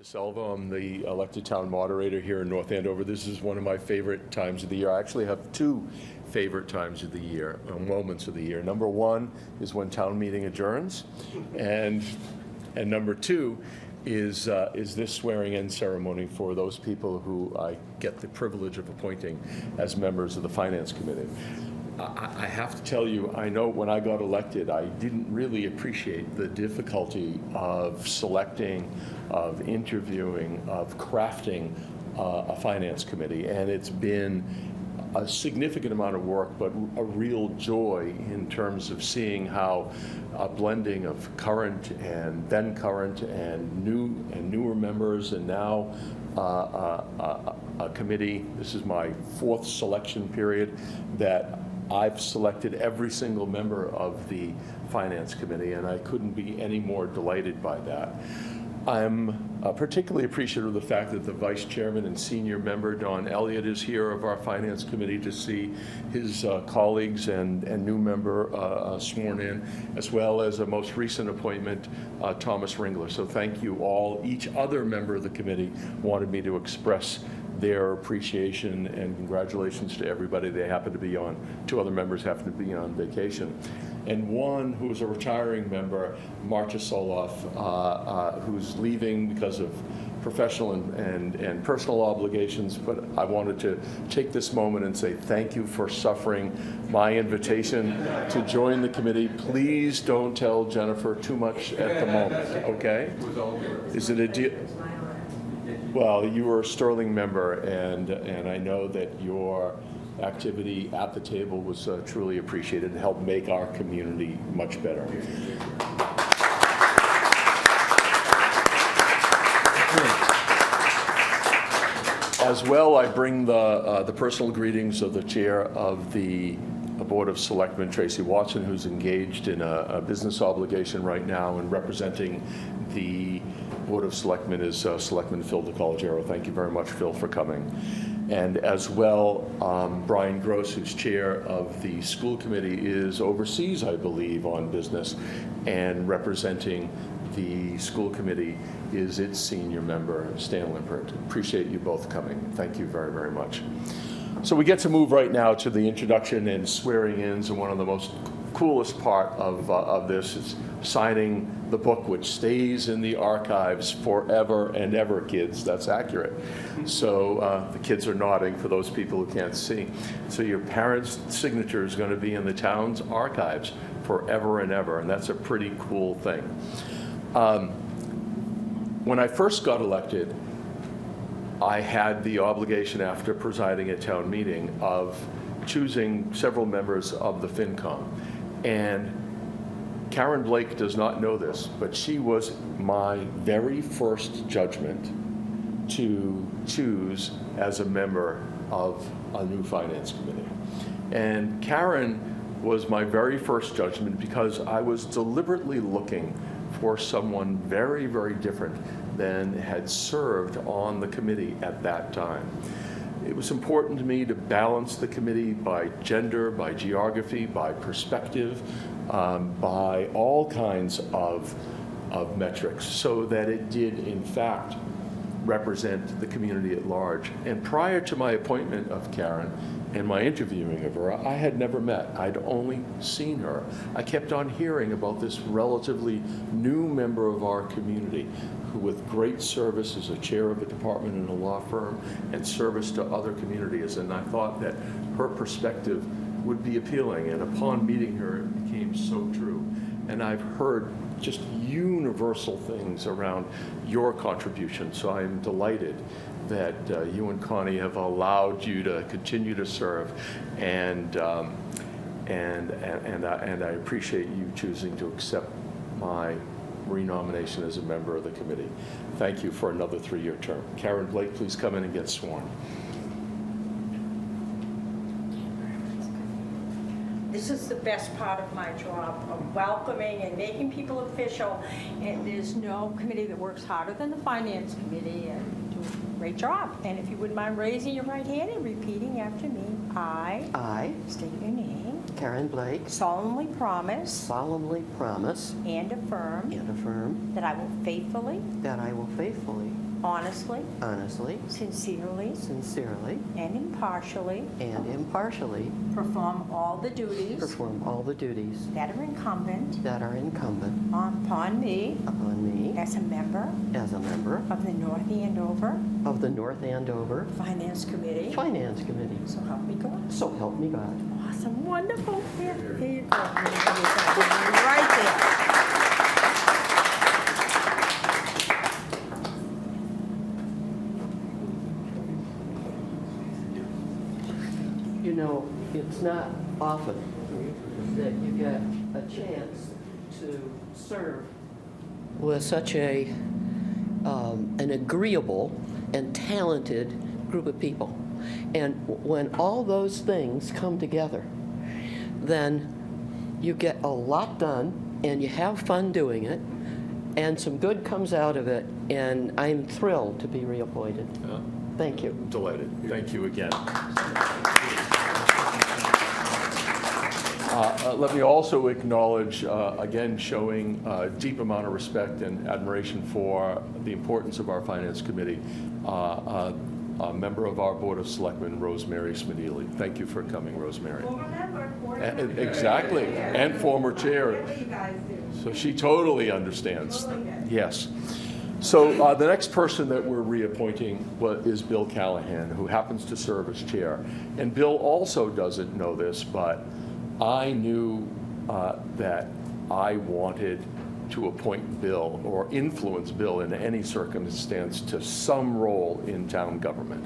DeSalvo. I'm the elected town moderator here in North Andover. This is one of my favorite times of the year. I actually have two favorite times of the year, moments of the year. Number one is when town meeting adjourns, and number two is this swearing-in ceremony for those people who I get the privilege of appointing as members of the Finance Committee. I have to tell you, I know when I got elected, I didn't really appreciate the difficulty of selecting, of interviewing, of crafting a finance committee. And it's been a significant amount of work, but a real joy in terms of seeing how a blending of current and then current and newer members, and now a committee. This is my fourth selection period that I've selected every single member of the Finance Committee, and I couldn't be any more delighted by that. I'm particularly appreciative of the fact that the Vice Chairman and Senior Member, Don Elliott, is here of our Finance Committee to see his colleagues and new member sworn in, as well as a most recent appointment, Thomas Ringler. So thank you all. Each other member of the committee wanted me to express their appreciation and congratulations to everybody. They happen to be on, two other members happen to be on vacation. And one who is a retiring member, Marcia Soloff, who's leaving because of professional and personal obligations, but I wanted to take this moment and say thank you for suffering my invitation to join the committee. Please don't tell Jennifer too much at the moment, okay? Is it a deal? Well, you were a sterling member, and I know that your activity at the table was truly appreciated and helped make our community much better. As well, I bring the personal greetings of the chair of the Board of Selectmen, Tracy Watson, who's engaged in a business obligation right now and representing the Board of Selectmen is Selectman Phil DeCollegiero. Thank you very much, Phil, for coming. And as well, Brian Gross, who's chair of the school committee, is overseas, I believe, on business, and representing the school committee is its senior member, Stan Limpert. Appreciate you both coming. Thank you very, very much. So we get to move right now to the introduction and swearing-ins, and one of the most coolest part of this is signing the book, which stays in the archives forever and ever, kids. That's accurate. So the kids are nodding for those people who can't see. So your parents' signature is going to be in the town's archives forever and ever, and that's a pretty cool thing. When I first got elected, I had the obligation, after presiding at town meeting, of choosing several members of the FinCom. And Karen Blake does not know this, but she was my very first judgment to choose as a member of a new finance committee. And Karen was my very first judgment because I was deliberately looking for someone very, very different than had served on the committee at that time. It was important to me to balance the committee by gender, by geography, by perspective, by all kinds of metrics, so that it did, in fact, represent the community at large. And prior to my appointment of Karen and my interviewing of her, I had never met. I'd only seen her. I kept on hearing about this relatively new member of our community who, with great service as a chair of a department in a law firm and service to other communities, and I thought that her perspective would be appealing, and upon meeting her, it became so true. And I've heard just universal things around your contribution, so I'm delighted that you and Connie have allowed you to continue to serve, and I appreciate you choosing to accept my renomination as a member of the committee. Thank you for another 3-year term. Karen Blake, please come in and get sworn. This is the best part of my job, of welcoming and making people official. And there's no committee that works harder than the Finance Committee, and you do a great job. And if you wouldn't mind raising your right hand and repeating after me. I state your name. Karen Blake. Solemnly promise. Solemnly promise. And affirm. And affirm. That I will faithfully. That I will faithfully. honestly, sincerely, and impartially and impartially perform all the duties that are incumbent upon me as a member of the North Andover Finance Committee. So help me God. So help me God. Awesome, wonderful. Here you go. Right there. You know, it's not often that you get a chance to serve with such an agreeable and talented group of people. And when all those things come together, then you get a lot done and you have fun doing it and some good comes out of it, and I'm thrilled to be reappointed. Thank you. Delighted. Thank you again. Let me also acknowledge, again, showing a deep amount of respect and admiration for the importance of our Finance Committee, a member of our Board of Selectmen, Rosemary Smedili. Thank you for coming, Rosemary. Former member. Exactly, and former chair. So she totally understands. Yes. So the next person that we're reappointing is Bill Callahan, who happens to serve as chair. And Bill also doesn't know this, but I knew that I wanted to appoint Bill or influence Bill in any circumstance to some role in town government.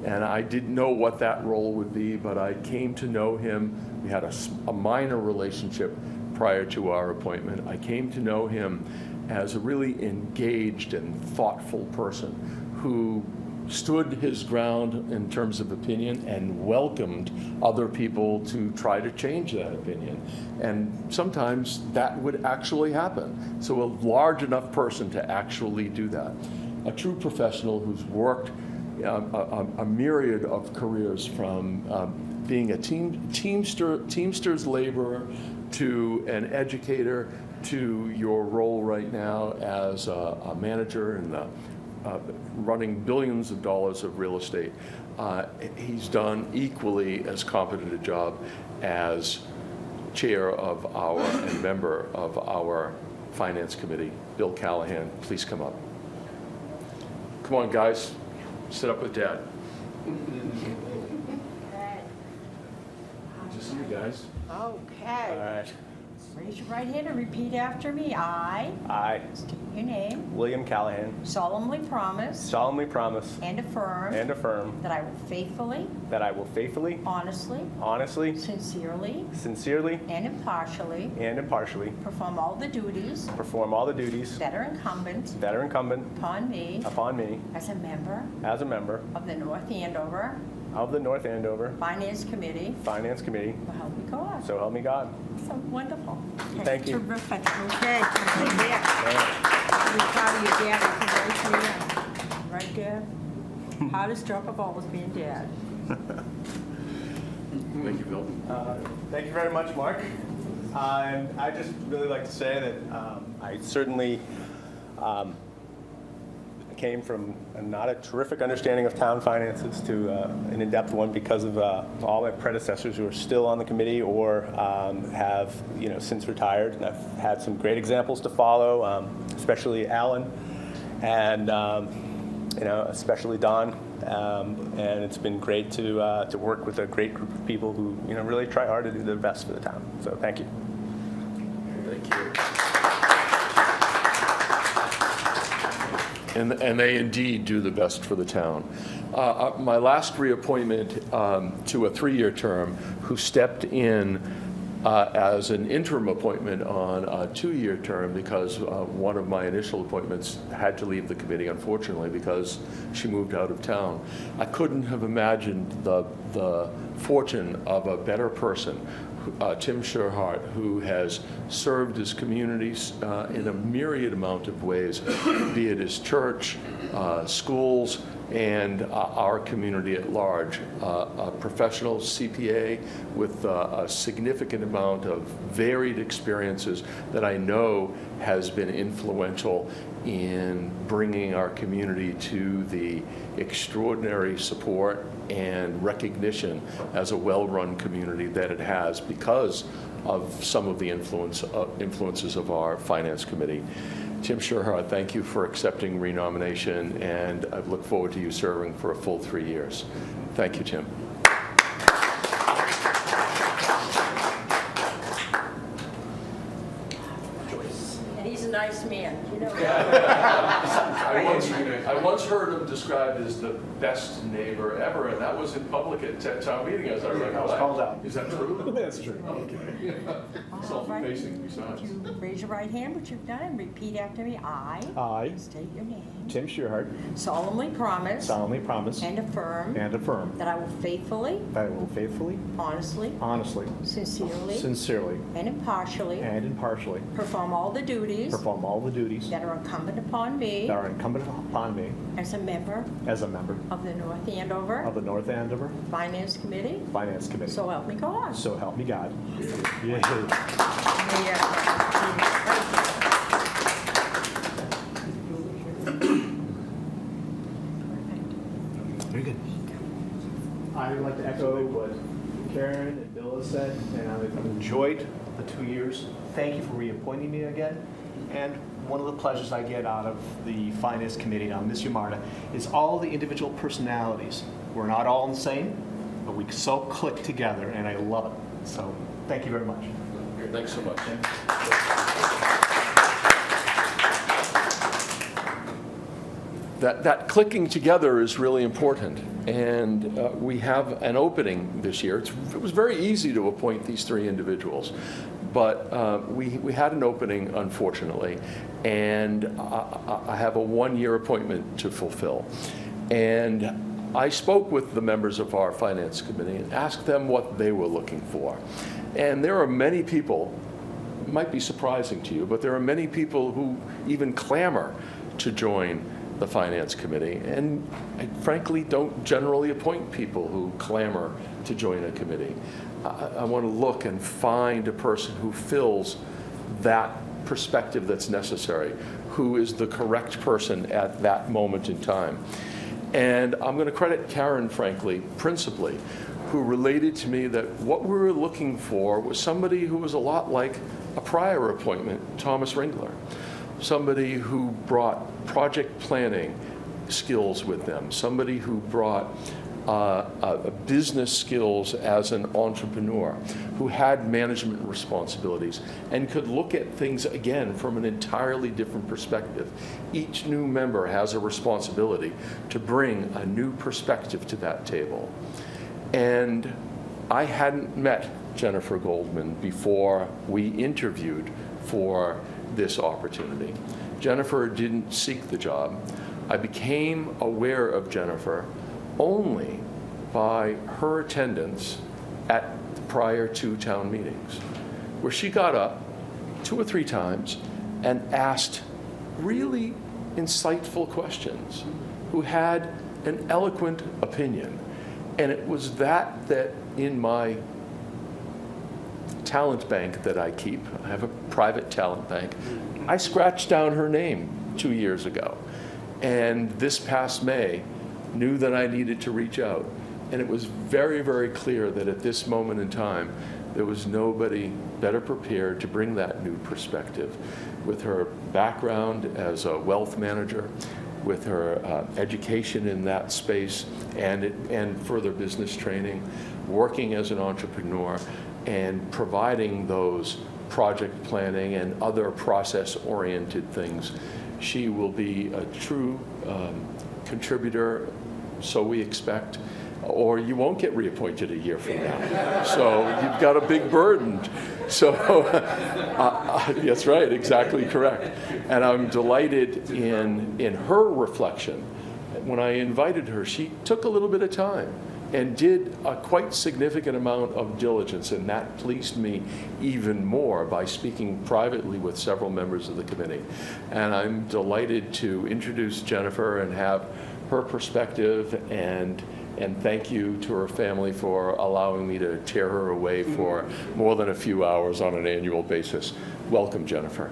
And I didn't know what that role would be, but I came to know him. We had a minor relationship prior to our appointment. I came to know him as a really engaged and thoughtful person who stood his ground in terms of opinion and welcomed other people to try to change that opinion. And sometimes that would actually happen. So a large enough person to actually do that. A true professional who's worked a myriad of careers, from being a Teamsters laborer to an educator to your role right now as a manager in the running billions of dollars of real estate. He's done equally as competent a job as chair of and member of our Finance Committee. Bill Callahan, please come up. Come on, guys. Sit up with Dad. Good to see you guys. Okay. All right. Raise your right hand and repeat after me. I, State your name. William Callahan, Solemnly promise solemnly promise and affirm and affirm that I will faithfully, that I will faithfully, honestly, honestly, sincerely, sincerely, and impartially and impartially perform all the duties perform all the duties that are incumbent that are incumbent upon me upon me as a member as a member of the North Andover of the North Andover Finance Committee. Finance Committee. So help me God. So help me God. So wonderful. Okay, Thank you. Terrific. Okay. Right there. You're proud of your dad. Right there. Hardest job of all was being dad. Thank you, Bill. Thank you very much, Mark. And I'd just really like to say that I certainly came from not a terrific understanding of town finances to an in-depth one because of all my predecessors who are still on the committee or have since retired. And I've had some great examples to follow, especially Alan and especially Don. And it's been great to work with a great group of people who really try hard to do their best for the town. So thank you. Thank you. And they indeed do the best for the town. My last reappointment to a 3-year term, who stepped in as an interim appointment on a 2-year term because one of my initial appointments had to leave the committee, unfortunately, because she moved out of town. I couldn't have imagined the fortune of a better person, Tim Sherhart, who has served his communities in a myriad amount of ways, be it his church, schools, and our community at large. A professional CPA with a significant amount of varied experiences that I know has been influential in bringing our community to the extraordinary support and recognition as a well-run community that it has because of some of the influences of our Finance Committee. Tim Sherhard, thank you for accepting renomination, and I look forward to you serving for a full 3 years. Thank you, Tim. And he's a nice man, you know. I once heard him described as the best neighbor ever, and that was in public at town meeting. I was like, I was called out. Is that true? That's true. Self-effacing besides. Would you raise your right hand, which you've done, and repeat after me? I state your name. Tim Sherhard, Solemnly promise solemnly promise and affirm and affirm that I will faithfully, that I will faithfully, honestly, honestly, sincerely, sincerely, and impartially and impartially perform all the duties perform all the duties that are incumbent upon me that are incumbent upon me as a member as a member of the North Andover of the North Andover Finance Committee. Finance Committee. So help me God. So help me God. Yay. Very good. I would like to echo what Karen and Bill have said, and I've enjoyed the 2 years. Thank you for reappointing me again. And one of the pleasures I get out of the Finance Committee, and I'll miss you, Marta, is all the individual personalities. We're not all the same, but we so click together, and I love it. So thank you very much. Thanks so much. That clicking together is really important, and we have an opening this year. It was very easy to appoint these 3 individuals, but we had an opening, unfortunately, and I have a 1-year appointment to fulfill. And I spoke with the members of our Finance Committee and asked them what they were looking for. And there are many people, it might be surprising to you, but there are many people who even clamor to join the Finance Committee, and I frankly don't generally appoint people who clamor to join a committee. I want to look and find a person who fills that perspective that's necessary, who is the correct person at that moment in time. And I'm going to credit Karen, frankly, principally, who related to me that what we were looking for was somebody who was a lot like a prior appointment, Thomas Ringler. Somebody who brought project planning skills with them, somebody who brought business skills as an entrepreneur, who had management responsibilities and could look at things again from an entirely different perspective. Each new member has a responsibility to bring a new perspective to that table. And I hadn't met Jennifer Goldman before we interviewed for this opportunity. Jennifer didn't seek the job. I became aware of Jennifer only by her attendance at the prior 2 town meetings, where she got up 2 or 3 times and asked really insightful questions, who had an eloquent opinion. And it was that in my talent bank that I keep, I have a private talent bank, I scratched down her name 2 years ago. And this past May, knew that I needed to reach out. And it was very, very clear that at this moment in time, there was nobody better prepared to bring that new perspective. With her background as a wealth manager, with her education in that space, and further business training, working as an entrepreneur, and providing those project planning and other process-oriented things. She will be a true contributor, so we expect, or you won't get reappointed a year from now. So you've got a big burden. So that's right, exactly correct. And I'm delighted in her reflection. When I invited her, she took a little bit of time and did a quite significant amount of diligence, and that pleased me even more by speaking privately with several members of the committee. And I'm delighted to introduce Jennifer and have her perspective, and thank you to her family for allowing me to tear her away for more than a few hours on an annual basis. Welcome, Jennifer.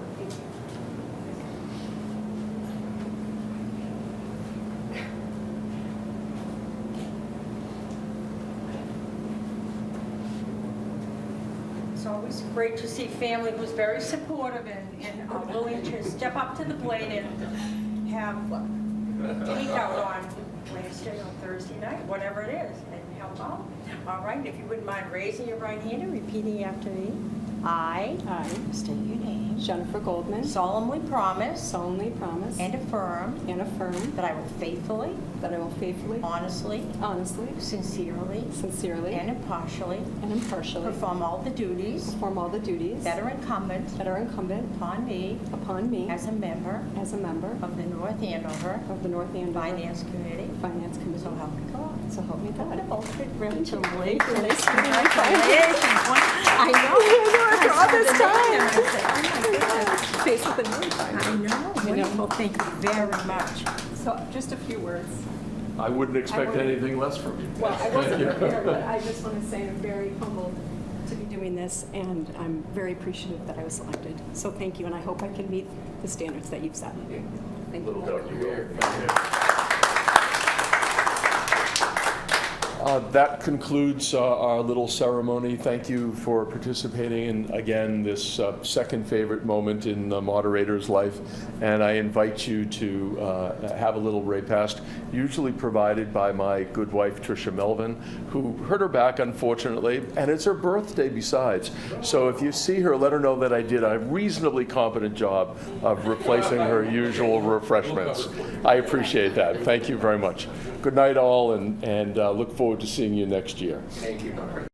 always great to see family who's very supportive and are willing to step up to the plate and have takeout on Wednesday or Thursday night, whatever it is, and help out. All right, if you wouldn't mind raising your right hand and repeating after me. I state your name. Jennifer Goldman, Solemnly promise solemnly promise and affirm and affirm that I will faithfully, that I will faithfully, honestly, honestly, sincerely, sincerely, and impartially and impartially perform all the duties perform all the duties that are incumbent that are incumbent upon me upon me as a member as a member of the North Andover of the North Andover Finance Committee. Finance Committee. So help me God. So help me God. Congratulations. Thank you. Nice to meet you. I know. After all this time. I said, oh my goodness. Face with a name. I know. Wonderful. Thank you very much. So just a few words. I wouldn't expect anything less from you. Well, I Thank wasn't you. prepared, but I just want to say I'm very humbled to be doing this, and I'm very appreciative that I was selected. So thank you, and I hope I can meet the standards that you've set. Thank you. Little doubt you will. Thank you. That concludes our little ceremony. Thank you for participating in, again, this second favorite moment in the moderator's life. And I invite you to have a little repast, usually provided by my good wife, Tricia Melvin, who hurt her back, unfortunately, and it's her birthday besides. So if you see her, let her know that I did a reasonably competent job of replacing her usual refreshments. I appreciate that. Thank you very much. Good night, all, and look forward to seeing you next year. Thank you.